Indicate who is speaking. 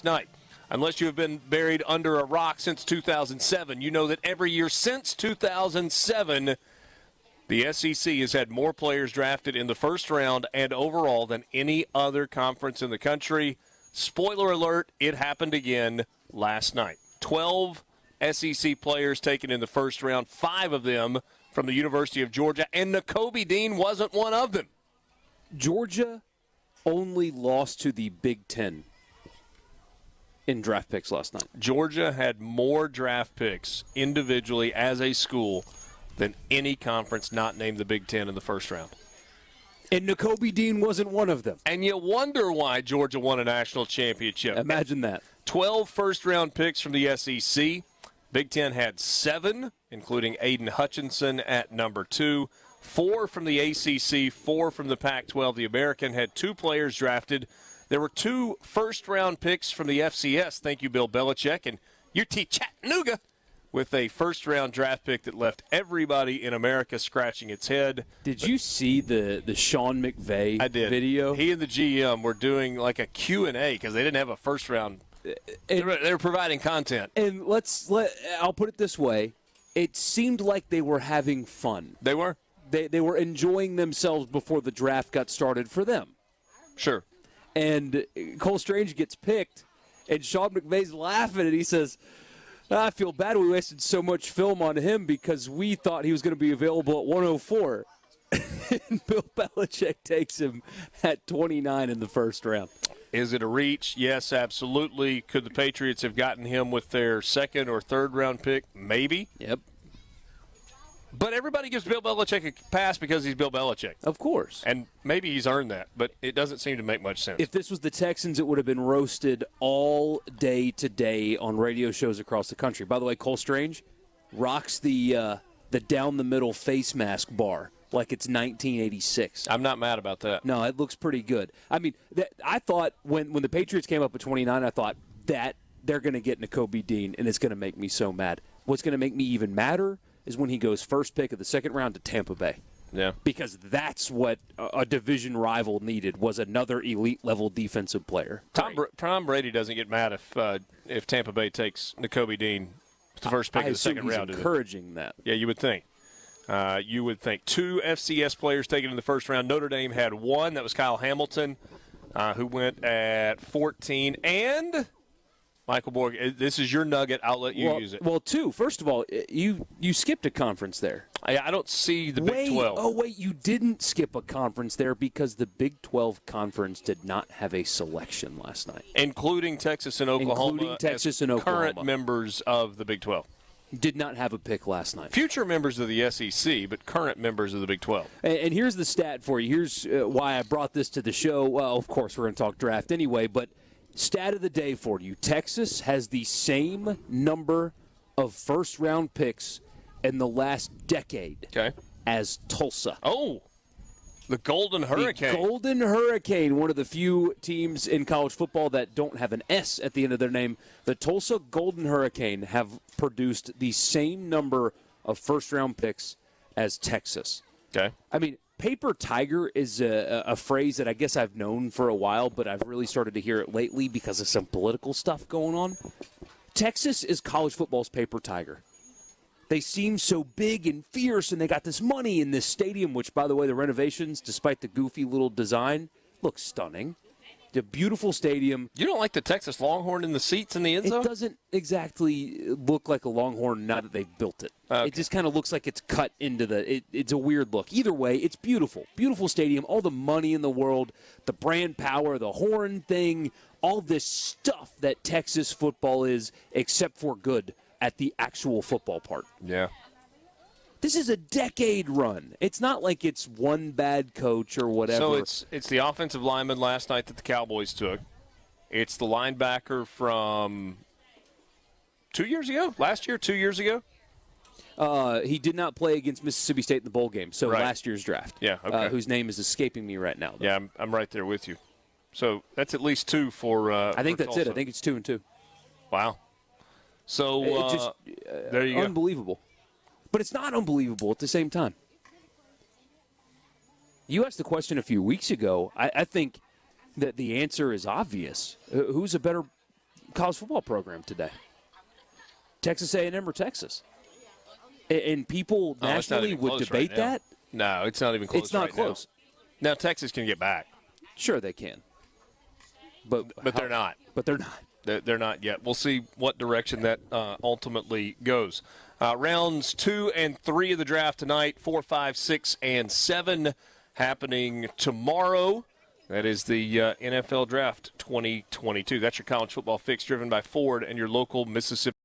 Speaker 1: Night. Unless you have been buried under a rock since 2007, you know that every year since 2007, the SEC has had more players drafted in the first round and overall than any other conference in the country. Spoiler alert, it happened again last night. 12 SEC players taken in the first round, 5 of them from the University of Georgia, and Nakobe Dean wasn't one of them.
Speaker 2: Georgia only lost to the Big Ten in draft picks last night.
Speaker 1: Georgia had more draft picks individually as a school than any conference not named the Big Ten in the first round.
Speaker 2: And Nakobe Dean wasn't one of them.
Speaker 1: And you wonder why Georgia won a national championship.
Speaker 2: Imagine that. 12
Speaker 1: first-round picks from the SEC. Big Ten had 7, including Aiden Hutchinson at number 2. 4 from the ACC, 4 from the Pac-12. The American had 2 players drafted. There were 2 first-round picks from the FCS. Thank you, Bill Belichick. And UT Chattanooga with a first-round draft pick that left everybody in America scratching its head.
Speaker 2: Did you see the Sean McVay video?
Speaker 1: He and the GM were doing like a Q&A because they didn't have a first-round. They were providing content.
Speaker 2: And I'll put it this way. It seemed like they were having fun.
Speaker 1: They were?
Speaker 2: They were enjoying themselves before the draft got started for them.
Speaker 1: Sure.
Speaker 2: And Cole Strange gets picked, and Sean McVay's laughing, and he says, I feel bad we wasted so much film on him because we thought he was going to be available at 104. And Bill Belichick takes him at 29 in the first round.
Speaker 1: Is it a reach? Yes, absolutely. Could the Patriots have gotten him with their second or third round pick? Maybe.
Speaker 2: Yep.
Speaker 1: But everybody gives Bill Belichick a pass because he's Bill Belichick.
Speaker 2: Of course.
Speaker 1: And maybe he's earned that, but it doesn't seem to make much sense.
Speaker 2: If this was the Texans, it would have been roasted all day today on radio shows across the country. By the way, Cole Strange rocks the down-the-middle face mask bar like it's 1986.
Speaker 1: I'm not mad about that.
Speaker 2: No, it looks pretty good. I mean, I thought when the Patriots came up at 29, I thought that they're going to get Nakobe Dean, and it's going to make me so mad. What's going to make me even madder is when he goes first pick of the second round to Tampa Bay.
Speaker 1: Yeah.
Speaker 2: Because that's what a division rival needed, was another elite-level defensive player.
Speaker 1: Tom Brady doesn't get mad if Tampa Bay takes Nakobe Dean the first pick of the second round.
Speaker 2: He's encouraging that.
Speaker 1: Yeah, you would think. 2 FCS players taken in the first round. Notre Dame had 1. That was Kyle Hamilton, who went at 14. And Michael Borg, this is your nugget. I'll let you use it.
Speaker 2: Well, 2. First of all, you skipped a conference there.
Speaker 1: I don't see the Big 12.
Speaker 2: Oh, wait, you didn't skip a conference there because the Big 12 conference did not have a selection last night.
Speaker 1: Including Texas and Oklahoma current members of the Big 12.
Speaker 2: Did not have a pick last night.
Speaker 1: Future members of the SEC, but current members of the Big 12.
Speaker 2: And here's the stat for you. Here's why I brought this to the show. Well, of course, we're going to talk draft anyway, but stat of the day for you. Texas has the same number of first-round picks in the last decade as Tulsa.
Speaker 1: Oh, the Golden Hurricane.
Speaker 2: The Golden Hurricane, one of the few teams in college football that don't have an S at the end of their name. The Tulsa Golden Hurricane have produced the same number of first-round picks as Texas.
Speaker 1: Okay.
Speaker 2: I mean, paper tiger is a phrase that I guess I've known for a while, but I've really started to hear it lately because of some political stuff going on. Texas is college football's paper tiger. They seem so big and fierce, and they got this money in this stadium, which, by the way, the renovations, despite the goofy little design, looks stunning. It's a beautiful stadium.
Speaker 1: You don't like the Texas Longhorn in the seats in the end zone?
Speaker 2: It doesn't exactly look like a Longhorn now that they've built it.
Speaker 1: Okay.
Speaker 2: It just kind of looks like it's cut into it's a weird look. Either way, it's beautiful. Beautiful stadium, all the money in the world, the brand power, the horn thing, all this stuff that Texas football is, except for good at the actual football part.
Speaker 1: Yeah.
Speaker 2: This is a decade run. It's not like it's one bad coach or whatever.
Speaker 1: So it's the offensive lineman last night that the Cowboys took. It's the linebacker from 2 years ago? Last year, 2 years ago?
Speaker 2: He did not play against Mississippi State in the bowl game, so last year's draft.
Speaker 1: Yeah, okay.
Speaker 2: Whose name is escaping me right now, though.
Speaker 1: Yeah, I'm right there with you. So that's at least 2 for
Speaker 2: I think
Speaker 1: for
Speaker 2: that's
Speaker 1: Tulsa.
Speaker 2: it. I think it's 2 and 2.
Speaker 1: Wow. So there you go.
Speaker 2: Unbelievable. But it's not unbelievable at the same time. You asked the question a few weeks ago. I think that the answer is obvious. Who's a better college football program today? Texas A&M or Texas? And people nationally would debate that?
Speaker 1: No, it's not even close.
Speaker 2: It's not close.
Speaker 1: Now Texas can get back.
Speaker 2: Sure, they can. But
Speaker 1: they're not.
Speaker 2: But they're not.
Speaker 1: They're not yet. We'll see what direction that ultimately goes. Rounds 2 and 3 of the draft tonight, 4, 5, 6, and 7 happening tomorrow. That is the NFL Draft 2022. That's your college football fix driven by Ford and your local Mississippi.